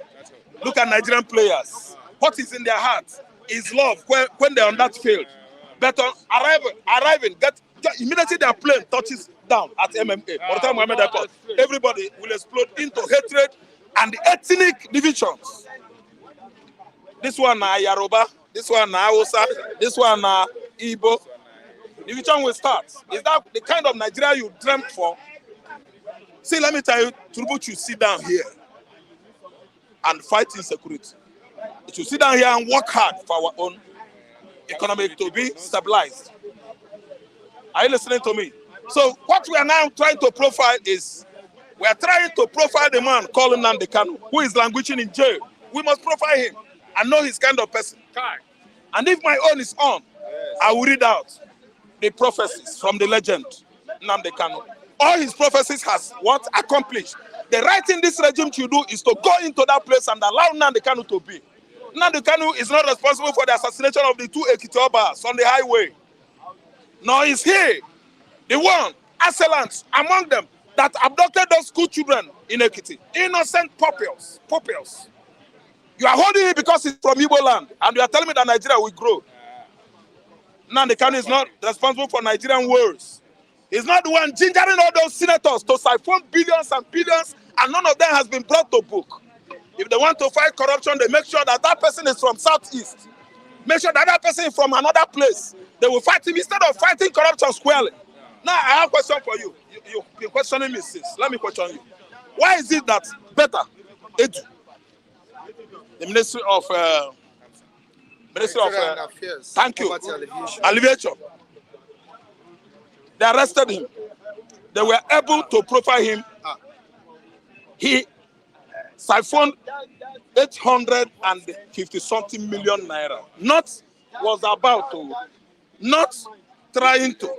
Look at Nigerian players. What is in their heart is love when they're on that field. But on arriving, immediately their plane touches down at MMA, Murtala Mohammed Airport, everybody will explode into hatred and ethnic divisions. This one na Yoruba, this one na Hausa, this one na Igbo. Division will start. Is that the kind of Nigeria you dreamt for? See, let me tell you, Tinubu should sit down here and fight insecurity. It should sit down here and work hard for our own economy to be stabilized. Are you listening to me? So what we are now trying to profile is, we are trying to profile the man called Nnamdi Kanu, who is languishing in jail. We must profile him and know his kind of person. And if my own is on, I will read out the prophecies from the legend, Nnamdi Kanu. All his prophecies has what accomplished. The right thing this regime should do is to go into that place and allow Nnamdi Kanu to be. Nnamdi Kanu is not responsible for the assassination of the 2 Ekiti Obas on the highway. Nor is he the one, assailant among them, that abducted those school children in Ekiti. Innocent pupils. You are holding it because it's from Igbo land, and you are telling me that Nigeria will grow. Nnamdi Kanu is not responsible for Nigerian wars. He's not the one gingering all those senators to siphon billions and billions, and none of them has been brought to book. If they want to fight corruption, they make sure that that person is from Southeast. Make sure that that person is from another place. They will fight him instead of fighting corruption squarely. Now, I have a question for you. You've been questioning me since. Let me question you. Why is it that better, Edu, the Ministry of thank you, Alleviation, they arrested him. They were able to profile him. He siphoned 850-something million naira. Not was about to, not trying to.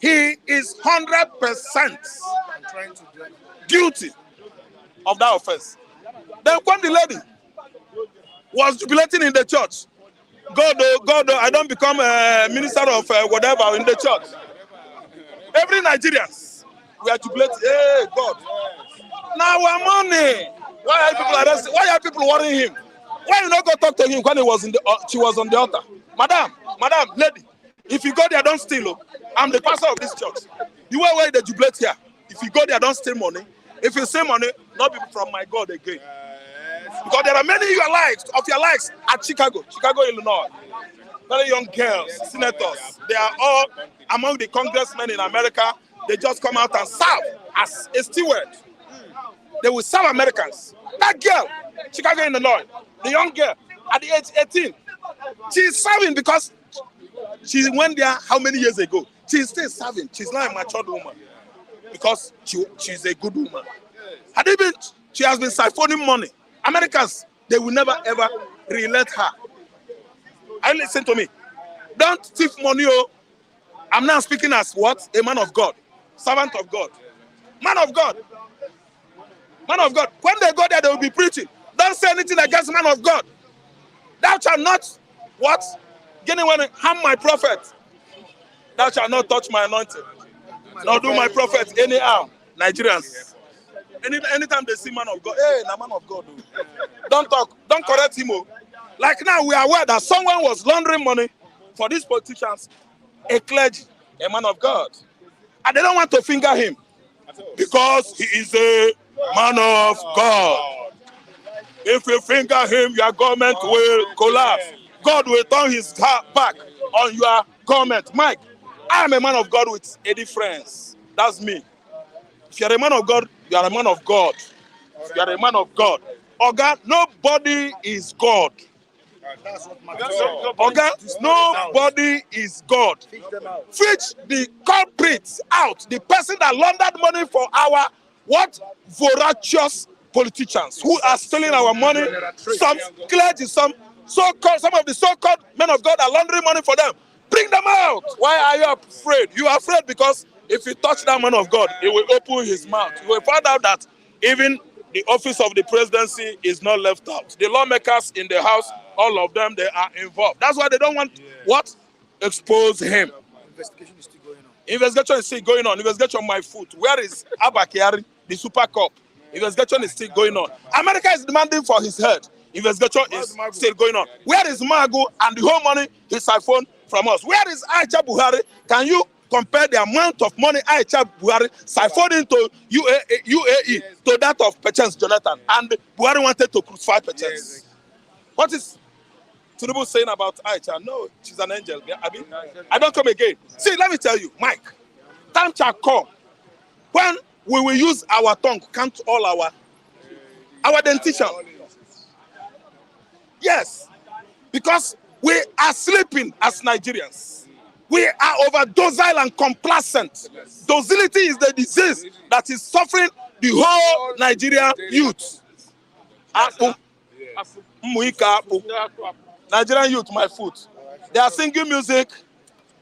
He is 100% guilty of that offense. Then when the lady was jubilating in the church, God, I don't become a minister of whatever in the church. Every Nigerians, we are jubilating. Hey, God. Now our money. Why are people arresting? Why are people worrying him? Why you not go talk to him when he was she was on the altar? Madam, lady, if you go there, don't steal. I'm the pastor of this church. The way where they jubilate here, if you go there, don't steal money. If you steal money, not be from my God again. Because there are many of your likes at Chicago, Illinois. Very young girls, senators. They are all among the congressmen in America. They just come out and serve as a steward. They will serve Americans. That girl, Chicago, Illinois, the young girl at the age 18, she's serving because she went there how many years ago? She's still serving. She's not a matured woman because she's a good woman. She has been siphoning money. Americans, they will never ever re-elect her. And listen to me. Don't thief money. I'm now speaking as what? A man of God, servant of God, man of God, man of God. When they go there, they will be preaching. Don't say anything against man of God. Thou shalt not what? Anyone harm my prophet. Thou shalt not touch my anointing. Nor do my prophet any harm. Nigerians. Anytime they see man of God, hey, na man of God. Oh. Don't talk, don't correct him. Oh. Like now, we are aware that someone was laundering money for these politicians, a clergy, a man of God. And they don't want to finger him because he is a man of God. If you finger him, your government will collapse. God will turn his back on your government. Mike, I am a man of God with a difference. That's me. If you're a man of God, you are a man of God. If you are a man of God. Oga, nobody is God. Oga, nobody is God. Fish the culprits out. The person that laundered money for our what? Voracious politicians who are stealing our money. Some clergy, some so-called, some of the so-called men of God are laundering money for them. Bring them out. Why are you afraid? You are afraid because if you touch that man of God, he will open his mouth. You will find out that even the office of the presidency is not left out. The lawmakers in the house, all of them, they are involved. That's why they don't want what? Expose him. Investigation is still going on. Investigation is still going on. Investigation on my foot. Where is Abba Kyari, the Super Cup? Investigation is still going on. America is demanding for his head. Investigation is still going on. Where is Magu and the whole money he siphoned from us? Where is Aisha Buhari? Can you compare the amount of money Aisha Buhari siphoned into UAE to that of Patience Jonathan? And Buhari wanted to crucify Patience. What is Tinubu saying about Aisha? No, she's an angel. I don't come again. See, let me tell you, Mike, time shall come when we will use our tongue, count all our dentition. Yes, because we are sleeping as Nigerians. We are over docile and complacent. Docility is the disease that is suffering the whole Nigerian youth. Apple. Muika Apple. Nigerian youth, my foot. They are singing music.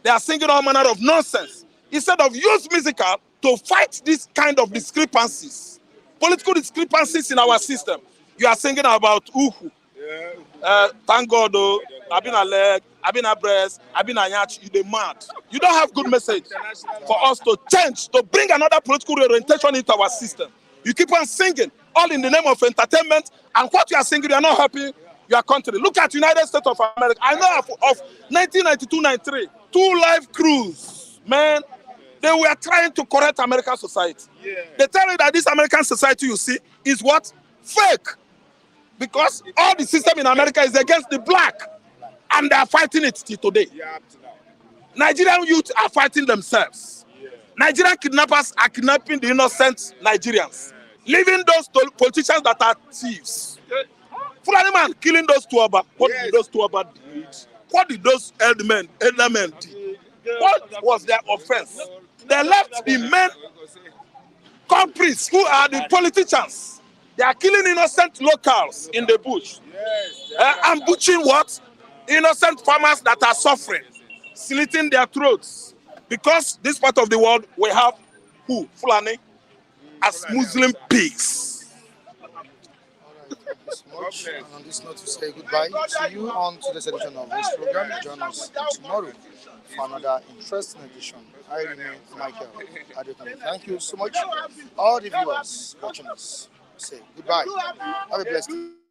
They are singing all manner of nonsense. Instead of use musical to fight this kind of discrepancies, political discrepancies in our system, you are singing about uhu. Thank God, oh, I've been a leg, I've been a breast, I've been a yach. You dey mad. You don't have good message for us to change, to bring another political orientation into our system. You keep on singing, all in the name of entertainment, and what you are singing, you are not happy. Your country. Look at United States of America. I know of 1992-93, 2 live crews, man. They were trying to correct American society. They tell you that this American society you see is what? Fake. Because all the system in America is against the black. And they are fighting it till today. Nigerian youth are fighting themselves. Nigerian kidnappers are kidnapping the innocent Nigerians. Leaving those politicians that are thieves. Fulani man killing those Tuaba. What did those Tuaba do? What did those elder men do? What was their offense? They left the men culprits who are the politicians. They are killing innocent locals in the bush. And butchering what? Innocent farmers that are suffering, slitting their throats. Because this part of the world, we have who? Fulani as Muslim pigs. Thank you so much. And on this note, we say goodbye to you on today's edition of this program. Join us tomorrow for another interesting edition. I remain Michael Adekami. Thank you so much, all the viewers watching us. Say goodbye. Have a blessed day.